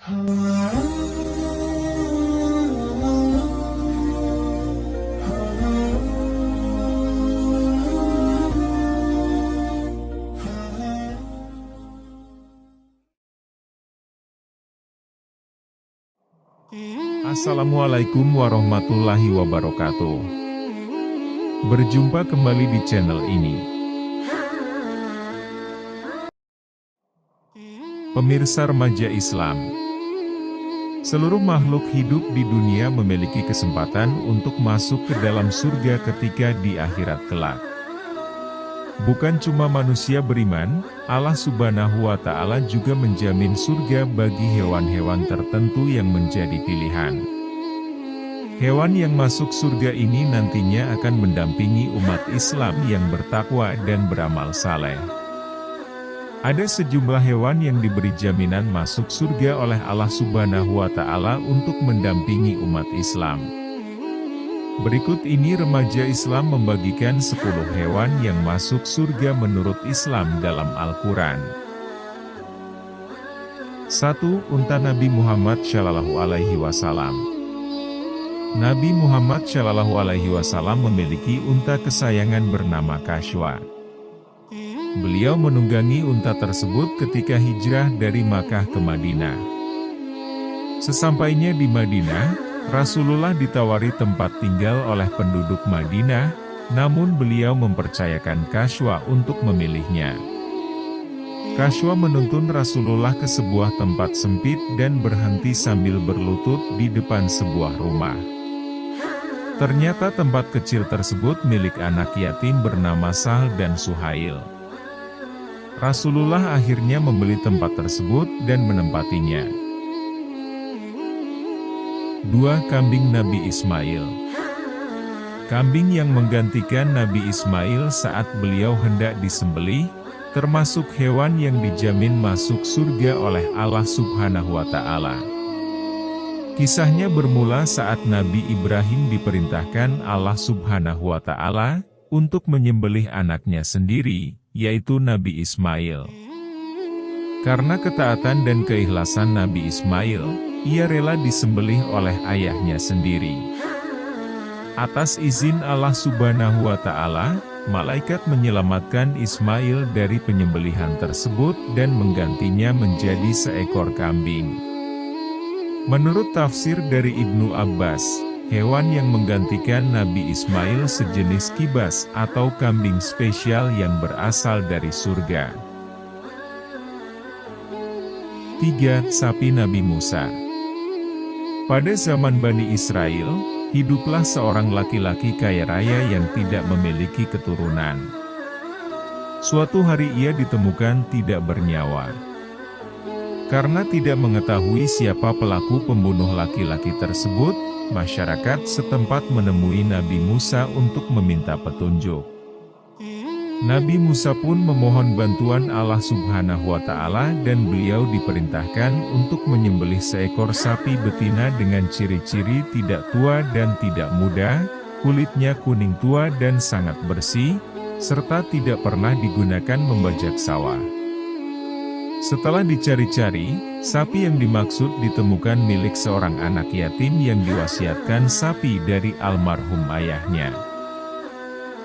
Assalamualaikum warahmatullahi wabarakatuh. Berjumpa kembali di channel ini. Pemirsa remaja Islam, seluruh makhluk hidup di dunia memiliki kesempatan untuk masuk ke dalam surga ketika di akhirat kelak. Bukan cuma manusia beriman, Allah Subhanahu wa Ta'ala juga menjamin surga bagi hewan-hewan tertentu yang menjadi pilihan. Hewan yang masuk surga ini nantinya akan mendampingi umat Islam yang bertakwa dan beramal saleh. Ada sejumlah hewan yang diberi jaminan masuk surga oleh Allah Subhanahu wa Ta'ala untuk mendampingi umat Islam. Berikut ini remaja Islam membagikan 10 hewan yang masuk surga menurut Islam dalam Al-Quran. 1. Unta Nabi Muhammad Shallallahu Alaihi Wasallam. Nabi Muhammad Shallallahu Alaihi Wasallam memiliki unta kesayangan bernama Kashwa. Beliau menunggangi unta tersebut ketika hijrah dari Makkah ke Madinah. Sesampainya di Madinah, Rasulullah ditawari tempat tinggal oleh penduduk Madinah, namun beliau mempercayakan Kashwa untuk memilihnya. Kashwa menuntun Rasulullah ke sebuah tempat sempit dan berhenti sambil berlutut di depan sebuah rumah. Ternyata tempat kecil tersebut milik anak yatim bernama Sahal dan Suhail. Rasulullah akhirnya membeli tempat tersebut dan menempatinya. 2. Kambing Nabi Ismail. Kambing yang menggantikan Nabi Ismail saat beliau hendak disembelih, termasuk hewan yang dijamin masuk surga oleh Allah Subhanahu wa Ta'ala. Kisahnya bermula saat Nabi Ibrahim diperintahkan Allah Subhanahu wa Ta'ala untuk menyembelih anaknya sendiri, yaitu Nabi Ismail. Karena ketaatan dan keikhlasan Nabi Ismail, ia rela disembelih oleh ayahnya sendiri. Atas izin Allah Subhanahu wa Ta'ala, malaikat menyelamatkan Ismail dari penyembelihan tersebut dan menggantinya menjadi seekor kambing. Menurut tafsir dari Ibnu Abbas, hewan yang menggantikan Nabi Ismail sejenis kibas atau kambing spesial yang berasal dari surga. 3. Sapi Nabi Musa. Pada zaman Bani Israel, hiduplah seorang laki-laki kaya raya yang tidak memiliki keturunan. Suatu hari ia ditemukan tidak bernyawa. Karena tidak mengetahui siapa pelaku pembunuh laki-laki tersebut, masyarakat setempat menemui Nabi Musa untuk meminta petunjuk. Nabi Musa pun memohon bantuan Allah Subhanahu wa Ta'ala dan beliau diperintahkan untuk menyembelih seekor sapi betina dengan ciri-ciri tidak tua dan tidak muda, kulitnya kuning tua dan sangat bersih, serta tidak pernah digunakan membajak sawah. Setelah dicari-cari, sapi yang dimaksud ditemukan milik seorang anak yatim yang diwasiatkan sapi dari almarhum ayahnya.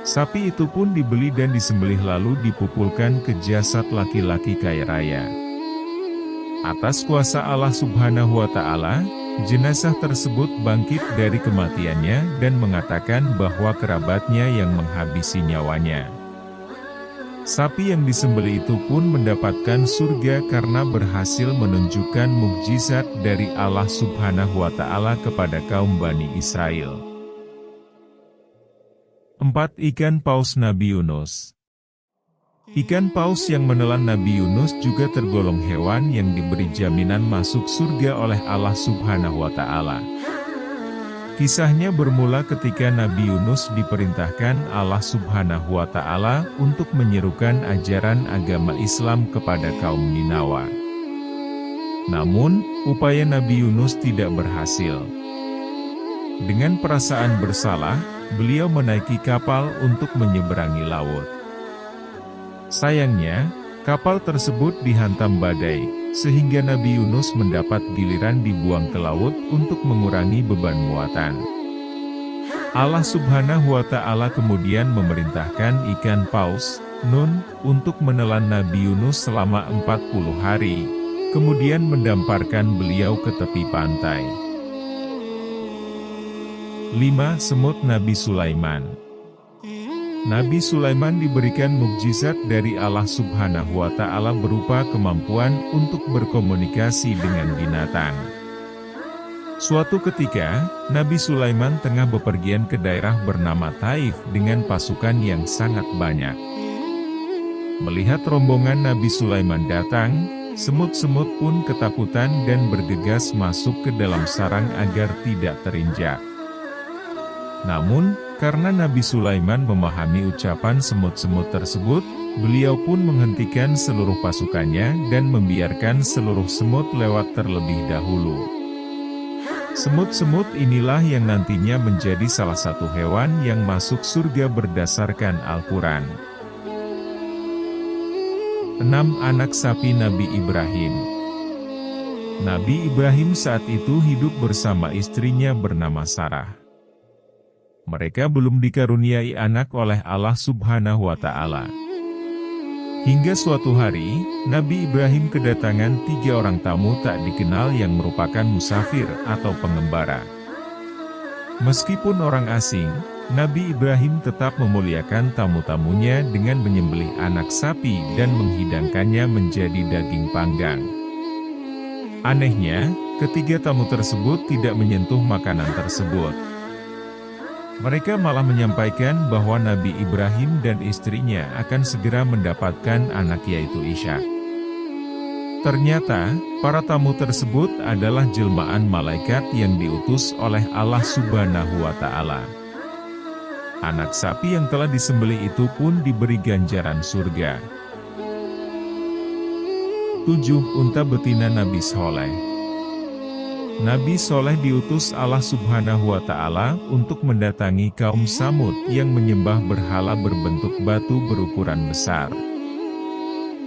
Sapi itu pun dibeli dan disembelih lalu dipukulkan ke jasad laki-laki kaya raya. Atas kuasa Allah Subhanahu wa Ta'ala, jenazah tersebut bangkit dari kematiannya dan mengatakan bahwa kerabatnya yang menghabisi nyawanya. Sapi yang disembelih itu pun mendapatkan surga karena berhasil menunjukkan mukjizat dari Allah Subhanahu wa Ta'ala kepada kaum Bani Israel. 4. Ikan paus Nabi Yunus. Ikan paus yang menelan Nabi Yunus juga tergolong hewan yang diberi jaminan masuk surga oleh Allah Subhanahu wa Ta'ala. Kisahnya bermula ketika Nabi Yunus diperintahkan Allah Subhanahu wa Ta'ala untuk menyerukan ajaran agama Islam kepada kaum Ninawa. Namun, upaya Nabi Yunus tidak berhasil. Dengan perasaan bersalah, beliau menaiki kapal untuk menyeberangi laut. Sayangnya, kapal tersebut dihantam badai, sehingga Nabi Yunus mendapat giliran dibuang ke laut untuk mengurangi beban muatan. Allah Subhanahu wa Ta'ala kemudian memerintahkan ikan paus, Nun, untuk menelan Nabi Yunus selama 40 hari, kemudian mendamparkan beliau ke tepi pantai. 5. Semut Nabi Sulaiman. Nabi Sulaiman diberikan mukjizat dari Allah Subhanahu wa Ta'ala berupa kemampuan untuk berkomunikasi dengan binatang. Suatu ketika, Nabi Sulaiman tengah bepergian ke daerah bernama Taif dengan pasukan yang sangat banyak. Melihat rombongan Nabi Sulaiman datang, semut-semut pun ketakutan dan bergegas masuk ke dalam sarang agar tidak terinjak. Namun, karena Nabi Sulaiman memahami ucapan semut-semut tersebut, beliau pun menghentikan seluruh pasukannya dan membiarkan seluruh semut lewat terlebih dahulu. Semut-semut inilah yang nantinya menjadi salah satu hewan yang masuk surga berdasarkan Al-Quran. 6. Anak sapi Nabi Ibrahim. Nabi Ibrahim saat itu hidup bersama istrinya bernama Sarah. Mereka belum dikaruniai anak oleh Allah Subhanahu wa Ta'ala. Hingga suatu hari, Nabi Ibrahim kedatangan 3 orang tamu tak dikenal yang merupakan musafir atau pengembara. Meskipun orang asing, Nabi Ibrahim tetap memuliakan tamu-tamunya dengan menyembelih anak sapi dan menghidangkannya menjadi daging panggang. Anehnya, ketiga tamu tersebut tidak menyentuh makanan tersebut. Mereka malah menyampaikan bahwa Nabi Ibrahim dan istrinya akan segera mendapatkan anak yaitu Ishak. Ternyata, para tamu tersebut adalah jelmaan malaikat yang diutus oleh Allah Subhanahu wa Ta'ala. Anak sapi yang telah disembelih itu pun diberi ganjaran surga. 7. Unta betina Nabi Soleh. Nabi Soleh diutus Allah Subhanahu wa Ta'ala untuk mendatangi kaum Samud yang menyembah berhala berbentuk batu berukuran besar.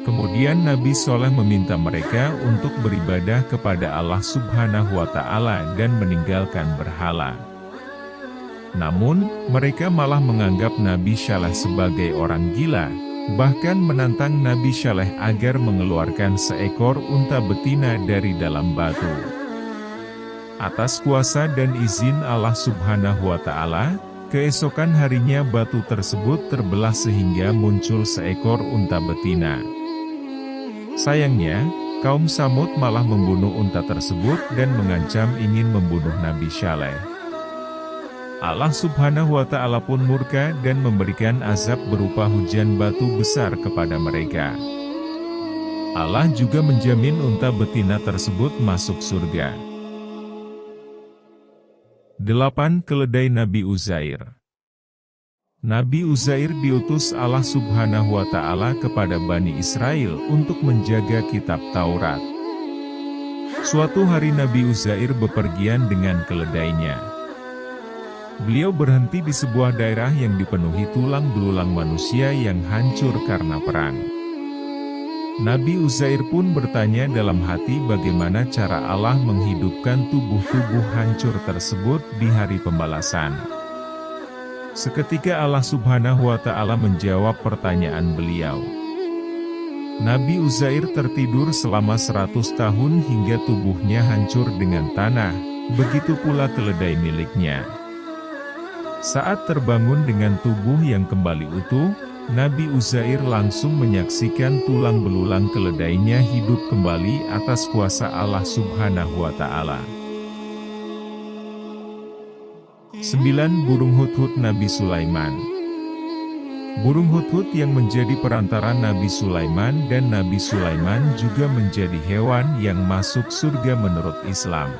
Kemudian Nabi Soleh meminta mereka untuk beribadah kepada Allah Subhanahu wa Ta'ala dan meninggalkan berhala. Namun, mereka malah menganggap Nabi Saleh sebagai orang gila, bahkan menantang Nabi Saleh agar mengeluarkan seekor unta betina dari dalam batu. Atas kuasa dan izin Allah Subhanahu wa Ta'ala, keesokan harinya batu tersebut terbelah sehingga muncul seekor unta betina. Sayangnya, kaum Samud malah membunuh unta tersebut dan mengancam ingin membunuh Nabi Saleh. Allah Subhanahu wa Ta'ala pun murka dan memberikan azab berupa hujan batu besar kepada mereka. Allah juga menjamin unta betina tersebut masuk surga. 8. Keledai Nabi Uzair. Nabi Uzair diutus Allah Subhanahu wa Ta'ala kepada Bani Israel untuk menjaga kitab Taurat. Suatu hari Nabi Uzair bepergian dengan keledainya. Beliau berhenti di sebuah daerah yang dipenuhi tulang belulang manusia yang hancur karena perang. Nabi Uzair pun bertanya dalam hati bagaimana cara Allah menghidupkan tubuh-tubuh hancur tersebut di hari pembalasan. Seketika Allah Subhanahu wa Ta'ala menjawab pertanyaan beliau. Nabi Uzair tertidur selama 100 tahun hingga tubuhnya hancur dengan tanah, begitu pula keledai miliknya. Saat terbangun dengan tubuh yang kembali utuh, Nabi Uzair langsung menyaksikan tulang belulang keledainya hidup kembali atas kuasa Allah Subhanahu wa Ta'ala. 9. Burung hudhud Nabi Sulaiman. Burung hudhud yang menjadi perantara Nabi Sulaiman dan Nabi Sulaiman juga menjadi hewan yang masuk surga menurut Islam.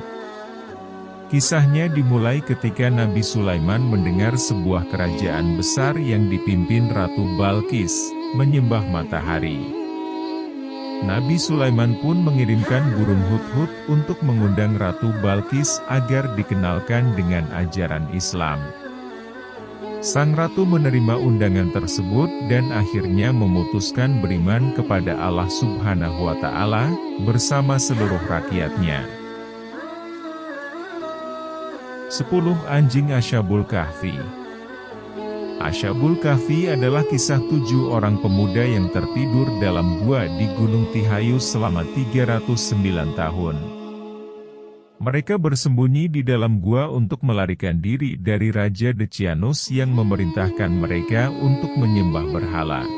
Kisahnya dimulai ketika Nabi Sulaiman mendengar sebuah kerajaan besar yang dipimpin Ratu Balqis, menyembah matahari. Nabi Sulaiman pun mengirimkan burung hudhud untuk mengundang Ratu Balqis agar dikenalkan dengan ajaran Islam. Sang ratu menerima undangan tersebut dan akhirnya memutuskan beriman kepada Allah Subhanahu wa Ta'ala bersama seluruh rakyatnya. 10 Anjing Ashabul Kahfi. Ashabul Kahfi adalah kisah 7 orang pemuda yang tertidur dalam gua di Gunung Tihayu selama 309 tahun. Mereka bersembunyi di dalam gua untuk melarikan diri dari Raja Decianus yang memerintahkan mereka untuk menyembah berhala.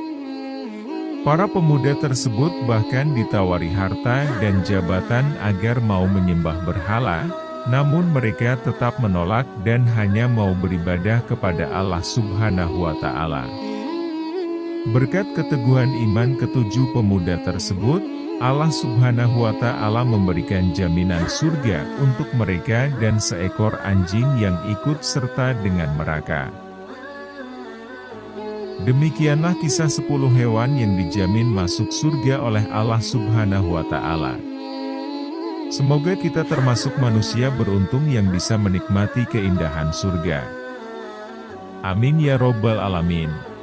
Para pemuda tersebut bahkan ditawari harta dan jabatan agar mau menyembah berhala, namun mereka tetap menolak dan hanya mau beribadah kepada Allah Subhanahu wa Ta'ala. Berkat keteguhan iman ketujuh pemuda tersebut, Allah Subhanahu wa Ta'ala memberikan jaminan surga untuk mereka dan seekor anjing yang ikut serta dengan mereka. Demikianlah kisah 10 hewan yang dijamin masuk surga oleh Allah Subhanahu wa Ta'ala. Semoga kita termasuk manusia beruntung yang bisa menikmati keindahan surga. Amin ya Robbal Alamin.